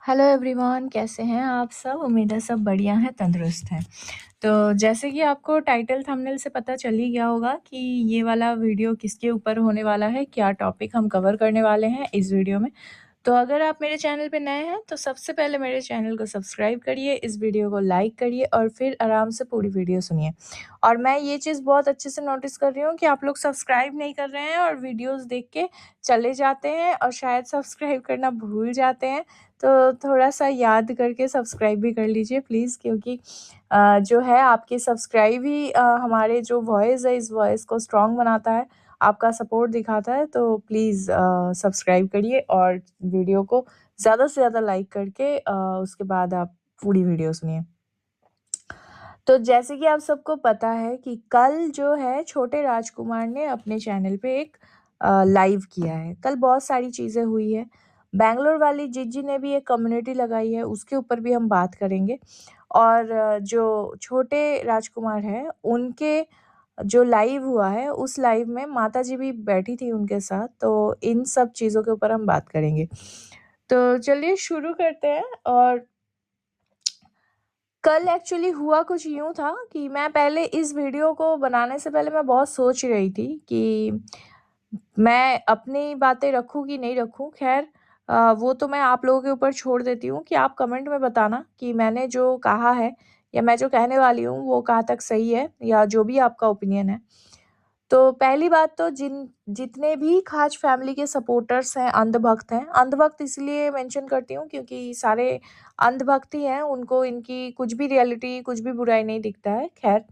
Hello everyone, कैसे हैं आप सब? उम्मीद है सब बढ़िया हैं, तंदुरुस्त हैं। तो जैसे कि आपको टाइटल थंबनेल से पता चल ही गया होगा कि ये वाला वीडियो किसके ऊपर होने वाला है, क्या टॉपिक हम कवर करने वाले हैं इस वीडियो में। तो अगर आप मेरे चैनल पे नए हैं तो सबसे पहले मेरे चैनल को सब्सक्राइब करिए, इस वीडियो को लाइक करिए और फिर आराम से पूरी वीडियो सुनिए। और मैं ये चीज़ बहुत अच्छे से नोटिस कर रही हूँ कि आप लोग सब्सक्राइब नहीं कर रहे हैं और वीडियोस देख के चले जाते हैं और शायद सब्सक्राइब करना भूल जाते हैं। तो थोड़ा-सा याद करके सब्सक्राइब भी कर लीजिए प्लीज़, क्योंकि जो है आपके सब्सक्राइब ही हमारे जो वॉइस है इस वॉइस को स्ट्रॉन्ग बनाता है, आपका सपोर्ट दिखाता है। तो प्लीज़ सब्सक्राइब करिए और वीडियो को ज़्यादा से ज़्यादा लाइक करके उसके बाद आप पूरी वीडियो सुनिए। तो जैसे कि आप सबको पता है कि कल जो है छोटे राजकुमार ने अपने चैनल पे एक लाइव किया है। कल बहुत सारी चीज़ें हुई है। बैंगलोर वाली जिज्जी ने भी एक कम्युनिटी लगाई है, उसके ऊपर भी हम बात करेंगे। और जो छोटे राजकुमार हैं, उनके जो लाइव हुआ है, उस लाइव में माताजी भी बैठी थी उनके साथ, तो इन सब चीज़ों के ऊपर हम बात करेंगे। तो चलिए शुरू करते हैं। और कल एक्चुअली हुआ कुछ यूँ था कि मैं पहले इस वीडियो को बनाने से पहले मैं बहुत सोच रही थी कि मैं अपनी बातें रखूँ कि नहीं रखूँ। ख़ैर वो तो मैं आप लोगों के ऊपर छोड़ देती हूँ कि आप कमेंट में बताना कि मैंने जो कहा है या मैं जो कहने वाली हूँ वो कहाँ तक सही है या जो भी आपका ओपिनियन है। तो पहली बात तो जितने भी खाच फैमिली के सपोर्टर्स हैं, अंधभक्त हैं, अंधभक्त इसलिए मेंशन करती हूँ क्योंकि सारे अंधभक्त ही हैं, उनको इनकी कुछ भी रियलिटी, कुछ भी बुराई नहीं दिखता है। ख़ैर,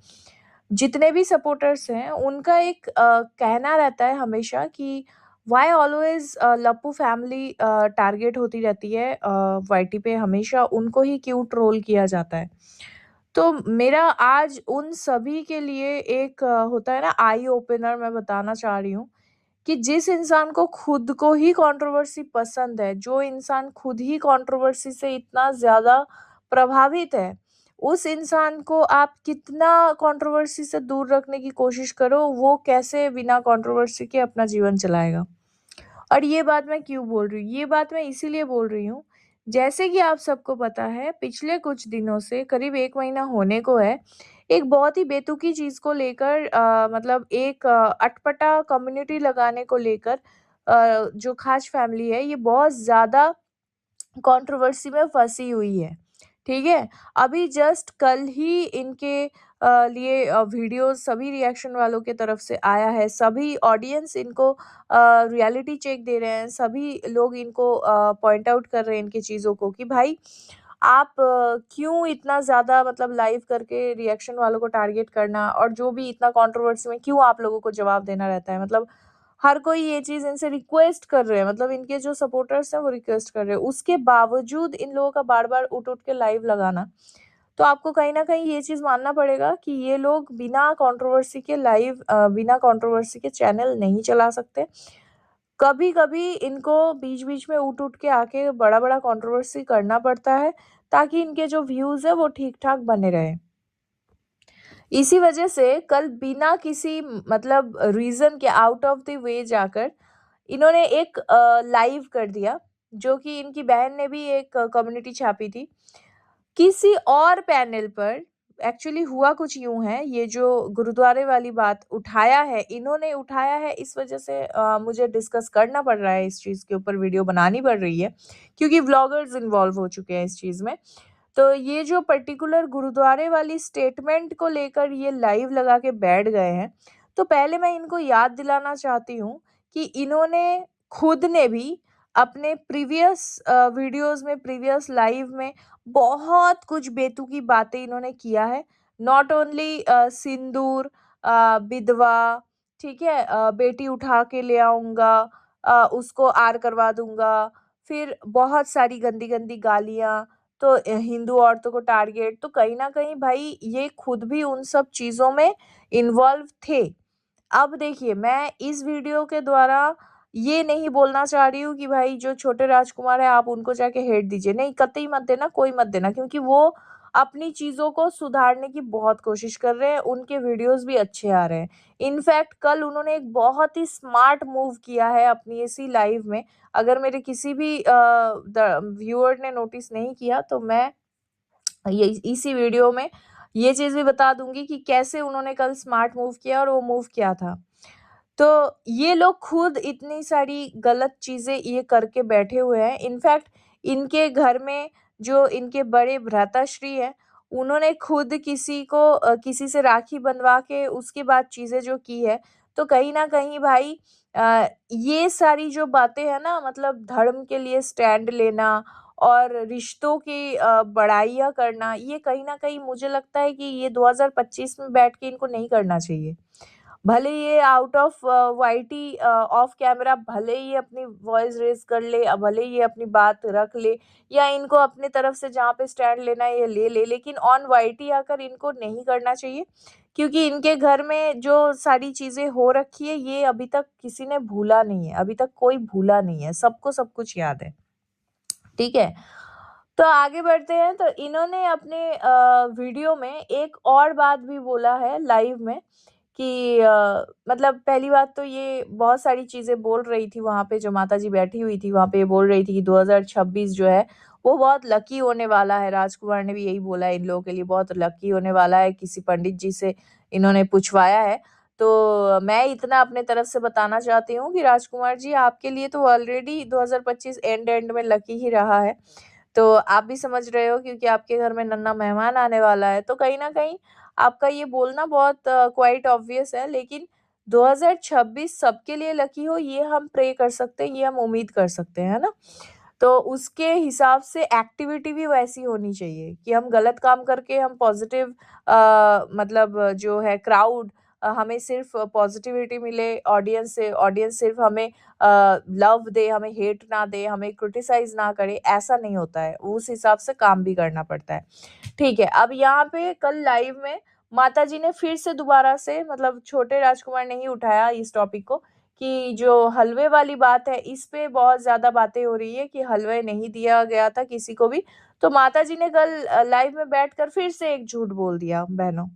जितने भी सपोर्टर्स हैं, उनका एक कहना रहता है हमेशा कि व्हाई ऑलवेज़ लप्पू फैमिली टारगेट होती रहती है वाईटी पे, हमेशा उनको ही क्यों ट्रोल किया जाता है। तो मेरा आज उन सभी के लिए एक होता है ना आई ओपनर, मैं बताना चाह रही हूँ कि जिस इंसान को खुद को ही कंट्रोवर्सी पसंद है, जो इंसान खुद ही कंट्रोवर्सी से इतना ज़्यादा प्रभावित है, उस इंसान को आप कितना कंट्रोवर्सी से दूर रखने की कोशिश करो, वो कैसे बिना कंट्रोवर्सी के अपना जीवन चलाएगा। और ये बात मैं क्यों बोल रही हूँ? ये बात मैं इसीलिए बोल रही हूँ, जैसे कि आप सबको पता है पिछले कुछ दिनों से करीब 1 महीना होने को है, एक बहुत ही बेतुकी चीज़ को लेकर मतलब एक अटपटा कम्युनिटी लगाने को लेकर जो खास फैमिली है, ये बहुत ज़्यादा कंट्रोवर्सी में फँसी हुई है, ठीक है? अभी जस्ट कल ही इनके लिए वीडियोज़ सभी रिएक्शन वालों के तरफ से आया है, सभी ऑडियंस इनको रियलिटी चेक दे रहे हैं, सभी लोग इनको पॉइंट आउट कर रहे हैं इनकी चीज़ों को कि भाई आप क्यों इतना ज़्यादा मतलब लाइव करके रिएक्शन वालों को टारगेट करना और जो भी इतना कंट्रोवर्सी में क्यों आप लोगों को जवाब देना रहता है। मतलब हर कोई ये चीज़ इनसे रिक्वेस्ट कर रहे हैं, मतलब इनके जो सपोर्टर्स हैं वो रिक्वेस्ट कर रहे हैं। उसके बावजूद इन लोगों का बार-बार उठ-उठ के लाइव लगाना, तो आपको कहीं न कहीं ये चीज़ मानना पड़ेगा कि ये लोग बिना कंट्रोवर्सी के लाइव बिना कंट्रोवर्सी के चैनल नहीं चला सकते। कभी-कभी इनको बीच-बीच में उठ-उठ के आके बड़ा-बड़ा कंट्रोवर्सी करना पड़ता है, ताकि इनके जो व्यूज़ हैं वो ठीक-ठाक बने रहें। इसी वजह से कल बिना किसी मतलब रीज़न के आउट ऑफ द वे जाकर इन्होंने एक लाइव कर दिया, जो कि इनकी बहन ने भी एक कम्युनिटी छापी थी। किसी और पैनल पर एक्चुअली हुआ कुछ यूँ है, ये जो गुरुद्वारे वाली बात उठाया है, इन्होंने उठाया है इस वजह से मुझे डिस्कस करना पड़ रहा है, इस चीज़ के ऊपर वीडियो बनानी पड़ रही है, क्योंकि व्लॉगर्स इन्वॉल्व हो चुके हैं इस चीज़ में। तो ये जो पर्टिकुलर गुरुद्वारे वाली स्टेटमेंट को लेकर ये लाइव लगा के बैठ गए हैं, तो पहले मैं इनको याद दिलाना चाहती हूँ कि इन्होंने खुद ने भी अपने प्रीवियस वीडियोज़ में, प्रीवियस लाइव में बहुत कुछ बेतुकी बातें इन्होंने किया है। नॉट ओनली सिंदूर, विधवा, ठीक है? बेटी उठा के ले आऊँगा, उसको आर करवा दूँगा, फिर बहुत सारी गंदी-गंदी गालियाँ, तो हिंदू औरतों को टारगेट, तो कहीं न कहीं भाई ये खुद भी उन सब चीज़ों में इन्वॉल्व थे। अब देखिए, मैं इस वीडियो के द्वारा ये नहीं बोलना चाह रही हूँ कि भाई जो छोटे राजकुमार हैं आप उनको जाके हेट दीजिए, नहीं कतई मत देना, कोई मत देना, क्योंकि वो अपनी चीज़ों को सुधारने की बहुत कोशिश कर रहे हैं, उनके वीडियोज़ भी अच्छे आ रहे हैं। इनफैक्ट कल उन्होंने एक बहुत ही स्मार्ट मूव किया है अपनी इसी लाइव में, अगर मेरे किसी भी व्यूअर ने नोटिस नहीं किया तो मैं ये इसी वीडियो में ये चीज़ भी बता दूँगी कि कैसे उन्होंने कल स्मार्ट मूव किया और वो मूव क्या था। तो ये लोग खुद इतनी सारी गलत चीज़ें ये करके बैठे हुए हैं। इनफैक्ट इनके घर में जो इनके बड़े भ्राताश्री हैं, उन्होंने खुद किसी से राखी बँधवा के उसके बाद चीज़ें जो की है, तो कहीं न कहीं भाई ये सारी जो बातें हैं ना, मतलब धर्म के लिए स्टैंड लेना और रिश्तों की बड़ाइयाँ करना, ये कहीं न कहीं मुझे लगता है कि ये 2025 में बैठ के इनको नहीं करना चाहिए। भले ये आउट ऑफ वाईटी ऑफ कैमरा भले ही अपनी वॉइस रेज़ कर ले, भले ही ये अपनी बात रख ले या इनको अपनी तरफ से जहाँ पे स्टैंड लेना है ये ले ले, लेकिन ऑन वाईटी आकर इनको नहीं करना चाहिए, क्योंकि इनके घर में जो सारी चीज़ें हो रखी है, ये अभी तक किसी ने भूला नहीं है, अभी तक कोई भूला नहीं है, सबको सब कुछ याद है। ठीक है? तो आगे बढ़ते हैं, तो इन्होंने अपने वीडियो में एक और बात भी बोला है लाइव में कि मतलब पहली बात तो ये बहुत सारी चीज़ें बोल रही थी वहाँ पे, जो माताजी बैठी हुई थी वहाँ पे, ये बोल रही थी कि 2026 जो है वो बहुत लकी होने वाला है। राजकुमार ने भी यही बोला है, इन लोगों के लिए बहुत लकी होने वाला है। किसी पंडित जी से इन्होंने पूछवाया है। तो मैं इतना अपने तरफ से बताना चाहती हूँ कि राजकुमार जी, आपके लिए तो ऑलरेडी 2025 एंड में लकी ही रहा है। तो आप भी समझ रहे हो, क्योंकि आपके घर में नन्हा मेहमान आने वाला है, तो कहीं न कहीं आपका ये बोलना बहुत क्वाइट ऑब्वियस है, लेकिन 2026 सबके लिए लकी हो, ये हम प्रे कर सकते हैं, ये हम उम्मीद कर सकते हैं, है ना? तो उसके हिसाब से एक्टिविटी भी वैसी होनी चाहिए कि हम गलत काम करके हम पॉजिटिव मतलब जो है क्राउड हमें सिर्फ पॉजिटिविटी मिले ऑडियंस सिर्फ हमें लव दे, हमें हेट ना दे, हमें क्रिटिसाइज ना करे, ऐसा नहीं होता है। उस हिसाब से काम भी करना पड़ता है। ठीक है, अब यहाँ पे कल लाइव में माताजी ने फिर से दोबारा से, मतलब छोटे राजकुमार ने ही उठाया इस टॉपिक को, कि जो हलवे वाली बात है, इस पे बहुत ज़्यादा बातें हो रही है कि हलवा नहीं दिया गया था किसी को भी। तो माताजी ने कल लाइव में बैठकर फिर से एक झूठ बोल दिया बहनों।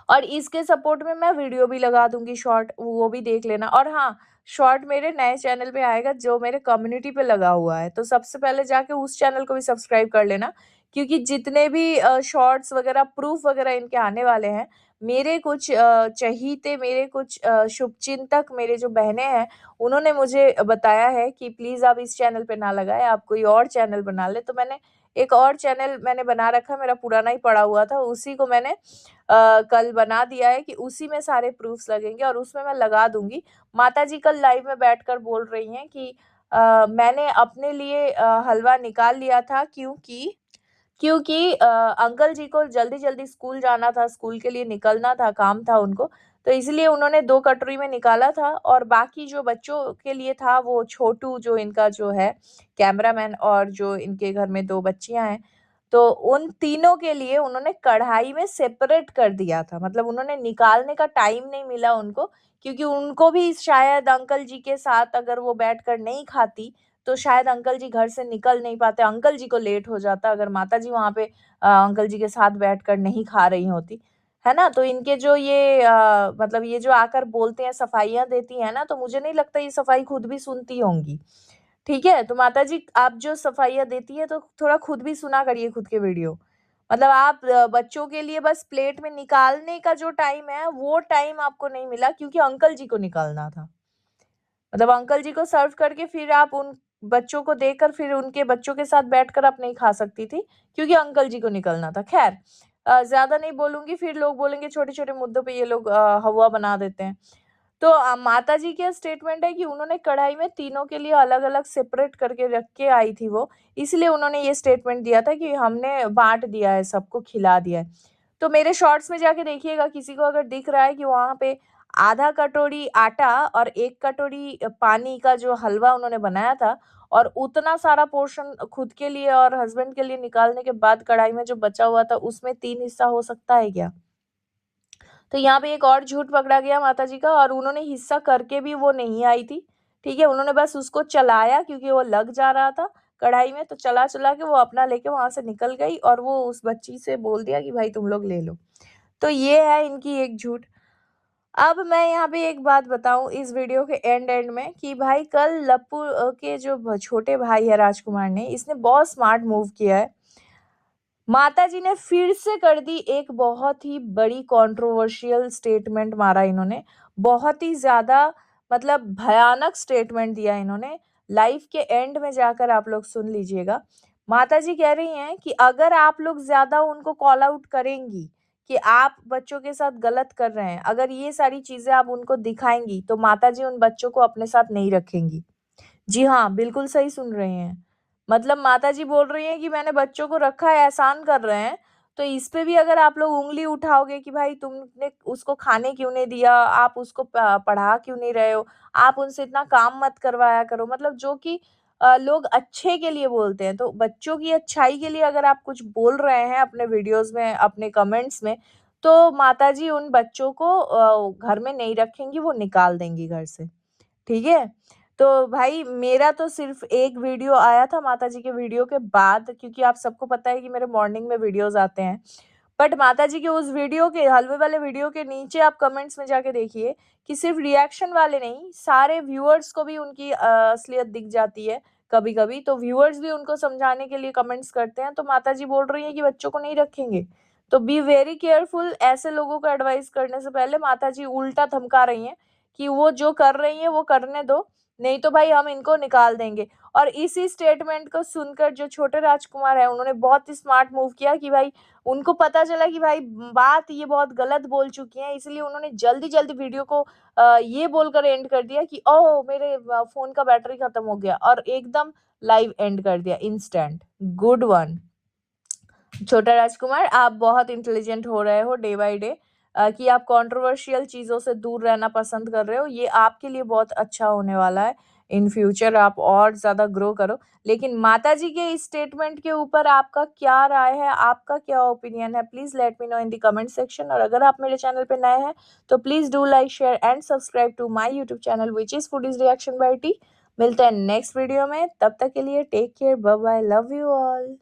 और इसके सपोर्ट में मैं वीडियो भी लगा दूँगी शॉर्ट, वो भी देख लेना। और हाँ, शॉर्ट मेरे नए चैनल पे आएगा जो मेरे कम्युनिटी पे लगा हुआ है, तो सबसे पहले जाके उस चैनल को भी सब्सक्राइब कर लेना, क्योंकि जितने भी शॉर्ट्स वगैरह, प्रूफ वगैरह इनके आने वाले हैं, मेरे कुछ चहीते, मेरे कुछ शुभचिंतक, मेरे जो बहनें हैं, उन्होंने मुझे बताया है कि प्लीज़ आप इस चैनल पे ना लगाएँ, आप कोई और चैनल बना लें। तो मैंने एक और चैनल बना रखा है, मेरा पुराना ही पड़ा हुआ था, उसी को मैंने कल बना दिया है कि उसी में सारे प्रूफ्स लगेंगे और उसमें मैं लगा दूँगी। माताजी कल लाइव में बैठकर बोल रही हैं कि मैंने अपने लिए हलवा निकाल लिया था, क्योंकि अंकल जी को जल्दी-जल्दी स्कूल जाना था, स्कूल के लिए निकलना था, काम था उनको, तो इसलिए उन्होंने 2 कटोरी में निकाला था और बाकी जो बच्चों के लिए था, वो छोटू जो इनका जो है कैमरामैन और जो इनके घर में 2 बच्चियाँ हैं, तो उन तीनों के लिए उन्होंने कढ़ाई में सेपरेट कर दिया था। मतलब उन्होंने निकालने का टाइम नहीं मिला उनको, क्योंकि उनको भी शायद अंकल जी के साथ अगर वो बैठकर नहीं खाती, तो शायद अंकल जी घर से निकल नहीं पाते, अंकल जी को लेट हो जाता अगर माताजी वहाँ पे अंकल जी के साथ बैठकर नहीं खा रही होती, है ना? तो इनके जो ये मतलब ये जो आकर बोलते हैं, सफाइयाँ देती हैं ना, तो मुझे नहीं लगता ये सफाई खुद भी सुनती होंगी, ठीक है? तो माताजी, आप जो सफाइयाँ देती हैं, तो थोड़ा खुद भी सुना करिए खुद के वीडियो। मतलब आप बच्चों के लिए बस प्लेट में निकालने का जो टाइम है, वो टाइम आपको नहीं मिला, क्योंकि अंकल जी को निकालना था। मतलब अंकल जी को सर्व करके फिर आप उन बच्चों को देकर फिर उनके बच्चों के साथ बैठकर आप नहीं खा सकती थी, क्योंकि अंकल जी को निकलना था। ख़ैर ज़्यादा नहीं बोलूँगी, फिर लोग बोलेंगे छोटे-छोटे मुद्दों पे ये लोग हव्वा बना देते हैं। तो माताजी का स्टेटमेंट है कि उन्होंने कढ़ाई में तीनों के लिए अलग-अलग सेपरेट करके रख के आई थी वो, इसलिए उन्होंने ये स्टेटमेंट दिया था कि हमने बाँट दिया है, सबको खिला दिया है। तो मेरे शॉर्ट्स में जाके देखिएगा, किसी को अगर दिख रहा है कि वहाँ पे आधा कटोरी आटा और 1 कटोरी पानी का जो हलवा उन्होंने बनाया था और उतना सारा पोर्शन खुद के लिए और हस्बैंड के लिए निकालने के बाद कढ़ाई में जो बचा हुआ था, उसमें 3 हिस्सा हो सकता है क्या? तो यहाँ पे एक और झूठ पकड़ा गया माताजी का, और उन्होंने हिस्सा करके भी वो नहीं आई थी, ठीक है? उन्होंने बस उसको चलाया क्योंकि वो लग जा रहा था, कढ़ाई में, तो चला के वो अपना लेके वहाँ से निकल गई और वो उस बच्ची से बोल दिया कि भाई तुम लोग ले लो। तो ये है इनकी एक झूठ। अब मैं यहाँ पे एक बात बताऊँ इस वीडियो के एंड में कि भाई कल लप्पू के जो छोटे भाई है राजकुमार ने, इसने बहुत स्मार्ट मूव किया है। माताजी ने फिर से कर दी एक बहुत ही बड़ी कंट्रोवर्शियल स्टेटमेंट मारा इन्होंने। बहुत ही ज़्यादा मतलब भयानक स्टेटमेंट दिया इन्होंने। लाइफ के एंड में जाकर आप लोग सुन लीजिएगा। माताजी कह रही हैं कि अगर आप लोग ज़्यादा उनको कॉल आउट करेंगी कि आप बच्चों के साथ गलत कर रहे हैं, अगर ये सारी चीज़ें आप उनको दिखाएँगी, तो माताजी उन बच्चों को अपने साथ नहीं रखेंगी। जी हाँ, बिल्कुल सही सुन रहे हैं। मतलब माताजी बोल रही हैं कि मैंने बच्चों को रखा है, एहसान कर रहे हैं, तो इस पे भी अगर आप लोग उँगली उठाओगे कि भाई तुमने उसको खाने क्यों नहीं दिया, आप उसको पढ़ा क्यों नहीं रहे हो, आप उनसे इतना काम मत करवाया करो, मतलब जो कि लोग अच्छे के लिए बोलते हैं, तो बच्चों की अच्छाई के लिए अगर आप कुछ बोल रहे हैं अपने वीडियोज़ में, अपने कमेंट्स में, तो माताजी उन बच्चों को घर में नहीं रखेंगी, वो निकाल देंगी घर से। ठीक है? तो भाई मेरा तो सिर्फ़ एक वीडियो आया था माताजी के वीडियो के बाद, क्योंकि आप सबको पता है कि मेरे मॉर्निंग में वीडियोज़ आते हैं। बट माताजी के उस वीडियो के हलवे वाले वीडियो के नीचे आप कमेंट्स में जाके देखिए कि सिर्फ़ रिएक्शन वाले नहीं, सारे व्यूअर्स को भी उनकी असलियत दिख जाती है कभी-कभी। तो व्यूअर्स भी उनको समझाने के लिए कमेंट्स करते हैं, तो माताजी बोल रही हैं कि बच्चों को नहीं रखेंगे। तो बी वेरी केयरफुल, ऐसे लोगों को एडवाइस करने से पहले माताजी उल्टा धमका रही हैं कि वो जो कर रही हैं वो करने दो, नहीं तो भाई हम इनको निकाल देंगे। और इसी स्टेटमेंट को सुनकर जो छोटे राजकुमार हैं, उन्होंने बहुत ही स्मार्ट मूव किया कि भाई उनको पता चला कि भाई बात ये बहुत गलत बोल चुकी हैं, इसलिए उन्होंने जल्दी-जल्दी वीडियो को ये बोलकर एंड कर दिया कि ओह! मेरे फ़ोन का बैटरी खत्म हो गया, और एकदम लाइव एंड कर दिया इंस्टेंट। Good one. छोटा राजकुमार, आप बहुत इंटेलिजेंट हो रहे हो डे बाय डे, कि आप कंट्रोवर्शियल चीज़ों से दूर रहना पसंद कर रहे हो, ये आपके लिए बहुत अच्छा होने वाला है। इन फ्यूचर आप और ज़्यादा ग्रो करो। लेकिन माताजी के इस स्टेटमेंट के ऊपर आपका क्या राय है, आपका क्या ओपिनियन है? Please let me know in the comment section. और अगर आप मेरे चैनल पे नए हैं, तो please do like, share and subscribe to my YouTube channel which is Foodies Reaction by T. मिलते हैं नेक्स्ट वीडियो में, तब तक के लिए take care, bye bye, love you all.